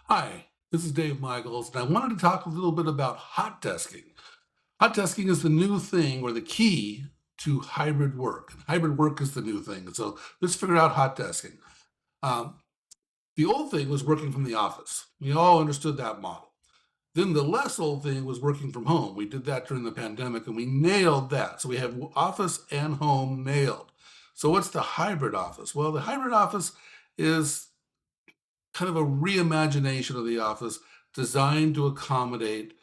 Hi, this is Dave Michels, and I wanted to talk a little bit about hot desking. Hot desking is the new thing or the key to hybrid work. And hybrid work is the new thing. So let's figure out hot desking. Um, the old thing was working from the office. We all understood that model. Then the less old thing was working from home. We did that during the pandemic and we nailed that. So we have office and home nailed. So what's the hybrid office? Well, the hybrid office is kind of a reimagination of the office designed to accommodate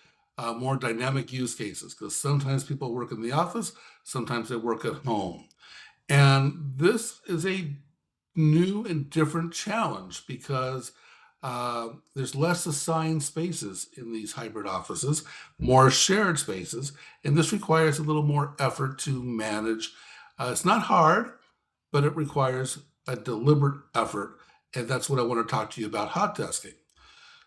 more dynamic use cases because sometimes people work in the office, sometimes they work at home. And this is a new and different challenge because there's less assigned spaces in these hybrid offices, more shared spaces, and this requires a little more effort to manage. It's not hard, but it requires a deliberate effort. And that's what I want to talk to you about hot desking.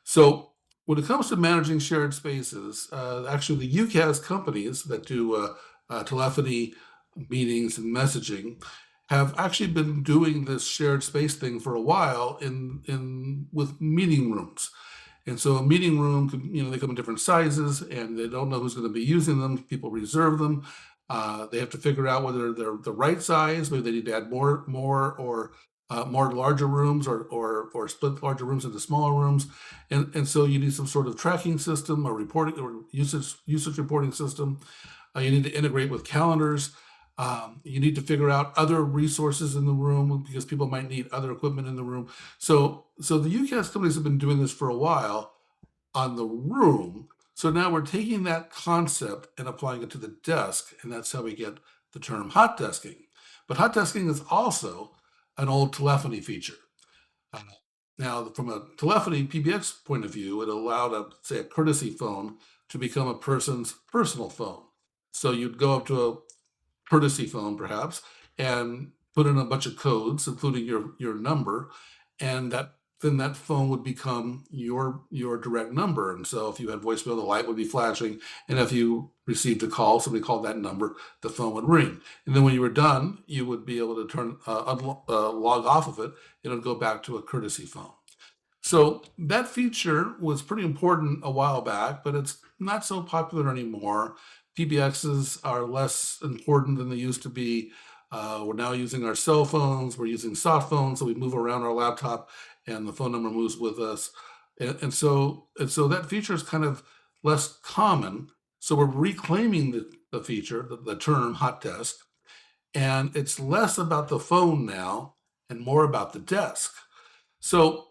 So, when it comes to managing shared spaces, actually, the UCaaS companies that do telephony, meetings, and messaging have actually been doing this shared space thing for a while in with meeting rooms. And so a meeting room, they come in different sizes, and they don't know who's going to be using them. People reserve them. They have to figure out whether they're the right size. Maybe they need to add more larger rooms, or split larger rooms into smaller rooms. And so you need some sort of tracking system or reporting or usage reporting system. You need to integrate with calendars. You need to figure out other resources in the room because people might need other equipment in the room. So the UCaaS companies have been doing this for a while on the room. So now we're taking that concept and applying it to the desk, and that's how we get the term hot desking. But hot desking is also an old telephony feature. Uh, Now, from a telephony PBX point of view, it allowed say, a courtesy phone to become a person's personal phone. So you'd go up to a courtesy phone perhaps and put in a bunch of codes, including your number, and that phone would become your direct number. And so if you had voicemail, the light would be flashing, and if you received a call, somebody called that number, the phone would ring. And then when you were done, you would be able to log off of it, and it would go back to a courtesy phone. So that feature was pretty important a while back, but it's not so popular anymore. PBXs are less important than they used to be. We're now using our cell phones, we're using soft phones, so we move around our laptop and the phone number moves with us. And so that feature is kind of less common. So we're reclaiming the feature, the term hot desk, and it's less about the phone now and more about the desk. So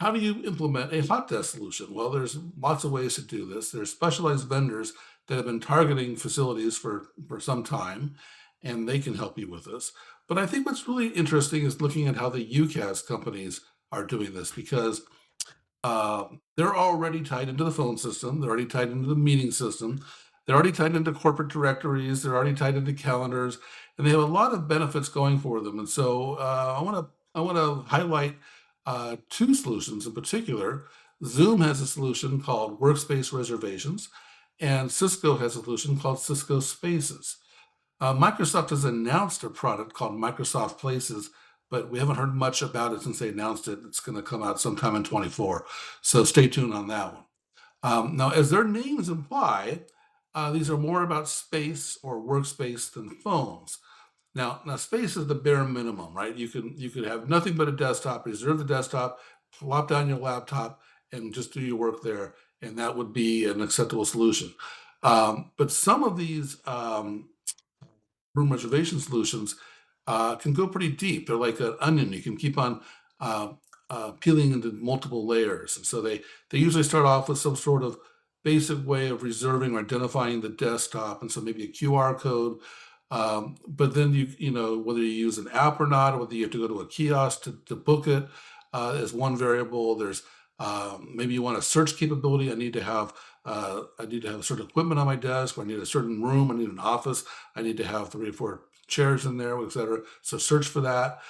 how do you implement a hot desk solution? Well, there's lots of ways to do this. There's specialized vendors that have been targeting facilities for some time, and they can help you with this. But I think what's really interesting is looking at how the UCaaS companies are doing this because they're already tied into the phone system, they're already tied into the meeting system, they're already tied into corporate directories, they're already tied into calendars, and they have a lot of benefits going for them. And so I want to highlight two solutions in particular. Zoom has a solution called Workspace Reservations, and Cisco has a solution called Cisco Spaces. Microsoft has announced a product called Microsoft Places, but we haven't heard much about it since they announced it. It's going to come out sometime in 24. So stay tuned on that one. Now, as their names imply, these are more about space or workspace than phones. Now, space is the bare minimum, right? You could have nothing but a desktop, reserve the desktop, plop down your laptop, and just do your work there, and that would be an acceptable solution. But some of these room reservation solutions can go pretty deep. They're like an onion. You can keep on peeling into multiple layers. And so they usually start off with some sort of basic way of reserving or identifying the desktop. And so maybe a QR code. But then whether you use an app or not, or whether you have to go to a kiosk to book it is one variable. There's maybe you want a search capability. I need to have certain equipment on my desk, or I need a certain room, I need an office, I need to have 3 or 4 chairs in there, etc. So search for that.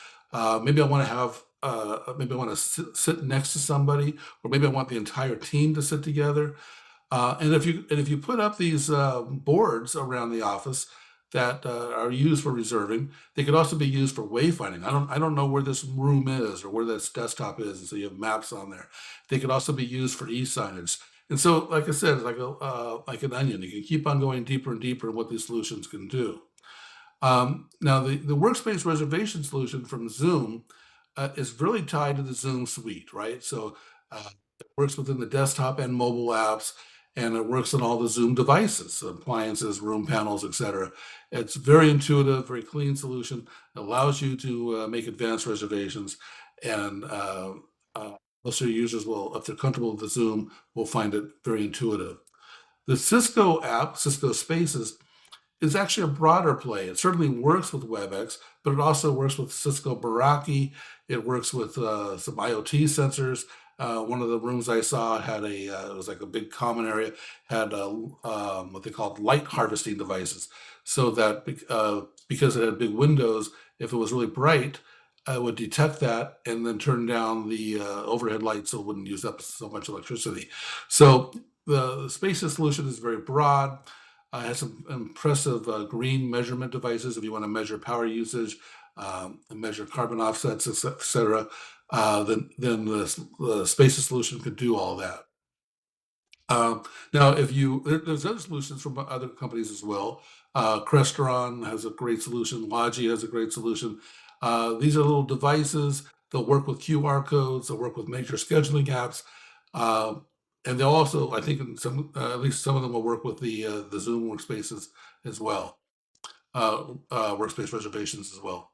Maybe I want to have maybe I want to sit next to somebody, or maybe I want the entire team to sit together. And if you put up these boards around the office, that are used for reserving. They could also be used for wayfinding. I don't know where this room is or where this desktop is, and so you have maps on there. They could also be used for e-signage. And so, like I said, it's like an onion. You can keep on going deeper and deeper in what these solutions can do. Now, the workspace reservation solution from Zoom is really tied to the Zoom suite, right? So it works within the desktop and mobile apps, and it works on all the Zoom devices, appliances, room panels, etc. It's very intuitive, very clean solution. It allows you to make advanced reservations, and most of your users will, if they're comfortable with the Zoom, will find it very intuitive. The Cisco app, Cisco Spaces, is actually a broader play. It certainly works with WebEx, but it also works with Cisco Meraki. It works with some IoT sensors. One of the rooms I saw had it was like a big common area, had what they called light harvesting devices. So that because it had big windows, if it was really bright, it would detect that and then turn down the overhead light so it wouldn't use up so much electricity. So the Spaces solution is very broad. Has some impressive green measurement devices if you want to measure power usage, and measure carbon offsets, et cetera. Then the Spaces solution could do all that. Now, there's other solutions from other companies as well. Crestron has a great solution. Logi has a great solution. These are little devices. They'll work with QR codes. They'll work with major scheduling apps. Uh, and they'll also, I think, at least some of them will work with the Zoom workspaces as well, workspace reservations as well.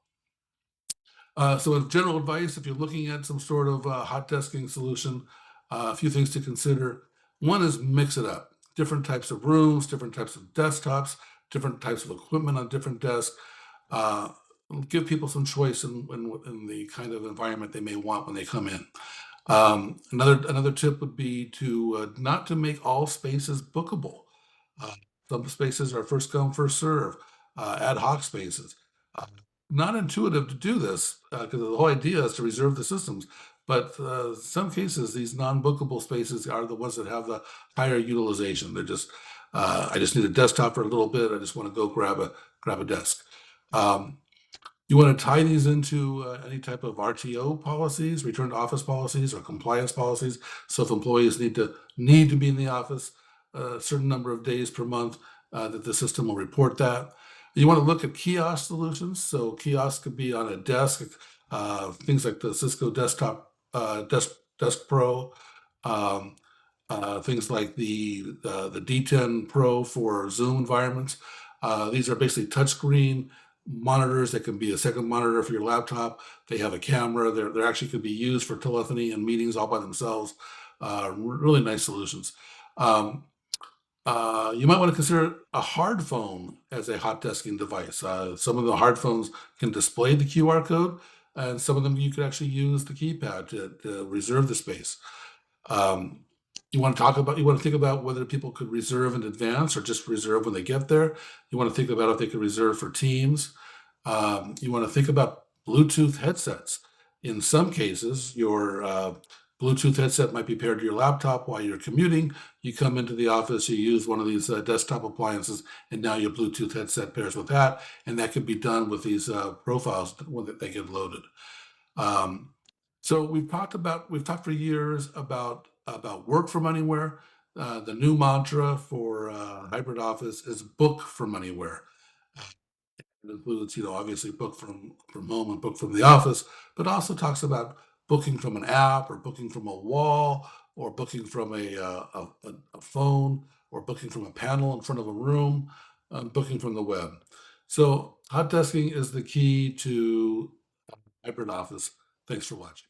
So as general advice, if you're looking at some sort of hot desking solution, a few things to consider. One is mix it up. Different types of rooms, different types of desktops, different types of equipment on different desks. Uh, Give people some choice in the kind of environment they may want when they come in. Another tip would be to not to make all spaces bookable. Uh, some spaces are first come, first serve, ad hoc spaces. Uh, Not intuitive to do this because the whole idea is to reserve the systems. But some cases, these non-bookable spaces are the ones that have the higher utilization. They're just, I just need a desktop for a little bit. I just want to go grab a desk. Um, you want to tie these into any type of RTO policies, return to office policies, or compliance policies. So if employees need to be in the office a certain number of days per month, that the system will report that. You want to look at kiosk solutions. So kiosks could be on a desk, things like the Cisco Desktop Desk Pro, um, things like the D10 Pro for Zoom environments. These are basically touchscreen monitors that can be a second monitor for your laptop. They have a camera. They're actually could be used for telephony and meetings all by themselves. Really nice solutions. Um, you might want to consider a hard phone as a hot desking device. Some of the hard phones can display the QR code, and some of them you could actually use the keypad to reserve the space. Um, you want to think about whether people could reserve in advance or just reserve when they get there. You want to think about if they could reserve for teams. You want to think about Bluetooth headsets. In some cases, your Bluetooth headset might be paired to your laptop while you're commuting. You come into the office, you use one of these desktop appliances, and now your Bluetooth headset pairs with that, and that could be done with these profiles when they get loaded. Um, so we've talked for years about work from anywhere. The new mantra for hybrid office is book from anywhere. It includes, obviously book from home and book from the office, but also talks about booking from an app or booking from a wall or booking from a phone or booking from a panel in front of a room, booking from the web. So hot desking is the key to hybrid office. Thanks for watching.